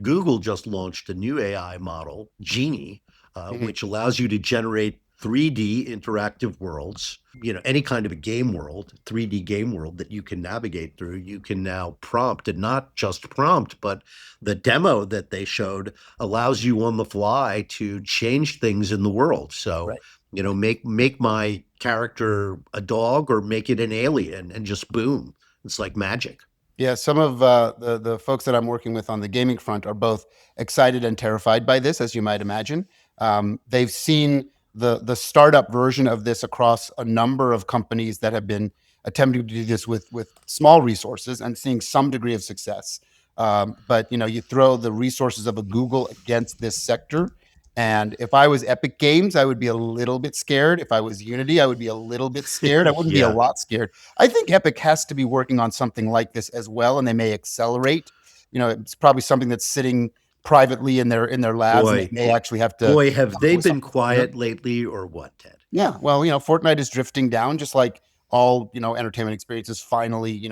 Google just launched a new AI model, Genie, Mhm. which allows you to generate 3D interactive worlds, any kind of a game world, 3D game world that you can navigate through. You can now prompt, and not just prompt, but the demo that they showed allows you on the fly to change things in the world. So, Right. Right. make my character a dog or make it an alien, and just boom, it's like magic. Yeah, some of the folks that I'm working with on the gaming front are both excited and terrified by this, as you might imagine. They've seen the startup version of this across a number of companies that have been attempting to do this with small resources and seeing some degree of success. But you throw the resources of a Google against this sector, and if I was Epic Games, I would be a little bit scared. If I was Unity, I would be a little bit scared. I wouldn't be a Yeah. lot scared. I think Epic has to be working on something like this as well, and they may accelerate. It's probably something that's sitting privately in their labs, and they Boy, may actually have to boy, have come up they with been something sooner. quiet lately or what, Ted? Yeah, well, Fortnite is drifting down, just like all entertainment experiences finally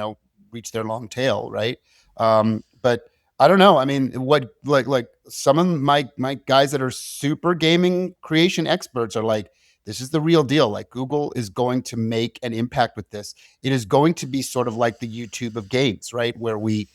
reach their long tail, right? But I don't know. I mean, what like some of my guys that are super gaming creation experts are like, this is the real deal. Like Google is going to make an impact with this. It is going to be sort of like the YouTube of games, right? Where we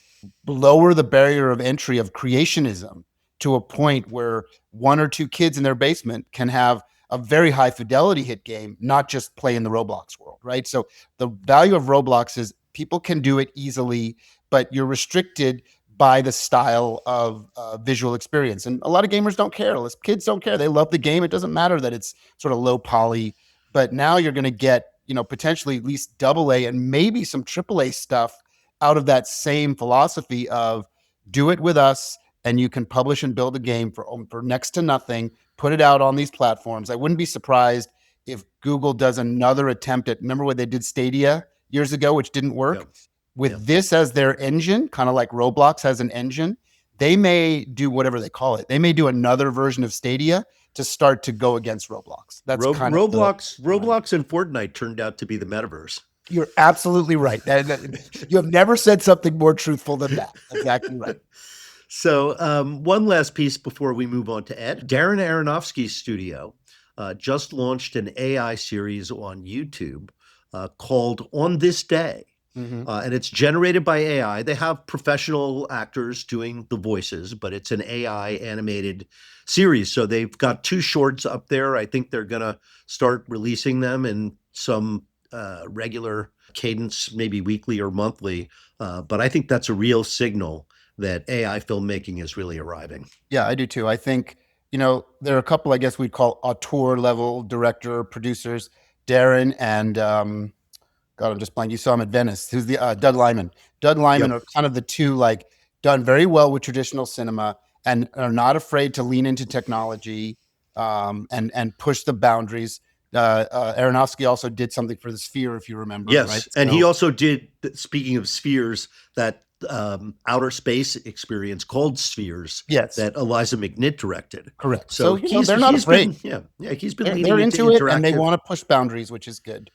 lower the barrier of entry of creationism to a point where one or two kids in their basement can have a very high fidelity hit game, not just play in the Roblox world, right? So the value of Roblox is people can do it easily, but you're restricted by the style of visual experience. And a lot of gamers don't care. Kids don't care. They love the game. It doesn't matter that it's sort of low poly. But now you're going to get, potentially at least double A and maybe some triple A stuff out of that same philosophy of do it with us, and you can publish and build a game for next to nothing, put it out on these platforms. I wouldn't be surprised if Google does another attempt at, remember what they did Stadia years ago, which didn't Yeah, work? yeah. With this as their engine, kind of like Roblox has an engine, they may do whatever they call it. They may do another version of Stadia to start to go against Roblox. That's kind of the plan. Roblox and Fortnite turned out to be the metaverse. You're absolutely right. You have never said something more truthful than that. Exactly right. So, one last piece before we move on to Ed. Darren Aronofsky's studio just launched an AI series on YouTube called On This Day. Mm-hmm. And it's generated by AI. They have professional actors doing the voices, but it's an AI animated series. So they've got two shorts up there. I think they're going to start releasing them in some regular cadence, maybe weekly or monthly. But I think that's a real signal that AI filmmaking is really arriving. Yeah, I do too. I think, there are a couple, I guess we'd call auteur level director, producers, Darren and, God, I'm just blanking. You saw him at Venice. Who's the Doug Lyman? Doug Lyman Yep. are kind of the two, like, done very well with traditional cinema and are not afraid to lean into technology, and push the boundaries. Aronofsky also did something for the Sphere, if you remember, right? Yes. And he So also did, speaking of spheres, that outer space experience called Spheres yes, that Eliza McNitt directed. correct. So So they're not he's afraid. been, yeah, he's been They're leaning into into it and they interactive. want to push boundaries, which is good.